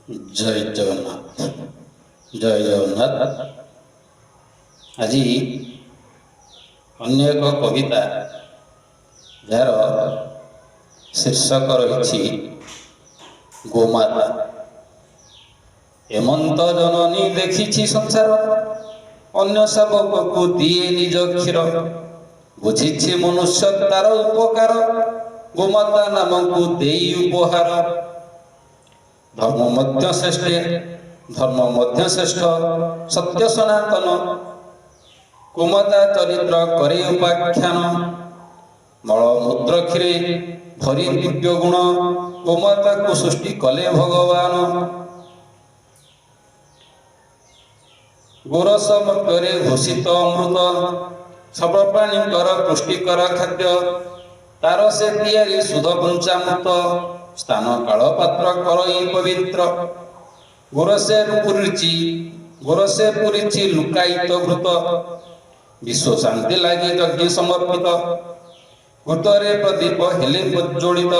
जय जगन्नाथ। जय जगन्नाथ। आज अन्य एक कविता जार शीर्षक रही गोमाता। हेमंत जननी देखी संसार अन्य शावक को दिए निज क्षीर बुझी मनुष्य तार उपकार गोमाता नाम को दे उपहार। धर्म मध्य श्रेष्ठ सत्य सनातन गोमाता चरित्र करे उपाख्यान मलमूत्र क्षीरे भरी दिव्य गुण गोमाता को सृष्टि कले भगवान। गोरस मर्त्य घोषित अमृत सब प्राणीकर पुष्टिकर खाद्य तार से तैयारी शुद्ध पंचामृत स्थान काल पात्र करई पवित्र गोरसे पुरीची लुकायित घृत विश्व शांति लगी यज्ञ समर्पित घृतरे प्रदीप हेले प्रज्वलित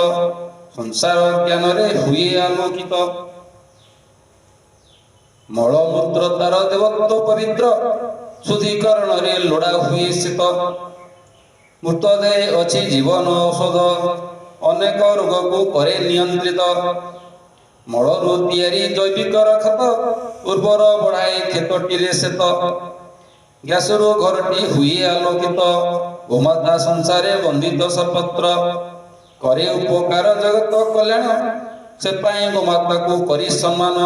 संसार ज्ञान रे हुए आलोकित मलमूत्र तार देवत्व पवित्र शुद्धिकरण रे लोड़ा हुए शीत मृतदेह अच्छी जीवन औषध अनेक रोग को करे नियंत्रित मलरू तैयारी जैविक खत उर्वर बढ़ाए खेतटी श्वेत ग्यासरू घरटी हुए आलोकित गोमाता संसारे वंदित सर्वत्र करे उपकार जगत कल्याण से पाई गोमाता को करी सम्मान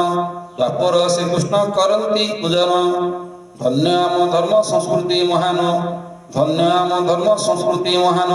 द्वापर श्रीकृष्ण करती पूजन। धन्य आम धर्म संस्कृति महान धन्य आम धर्म संस्कृति महान।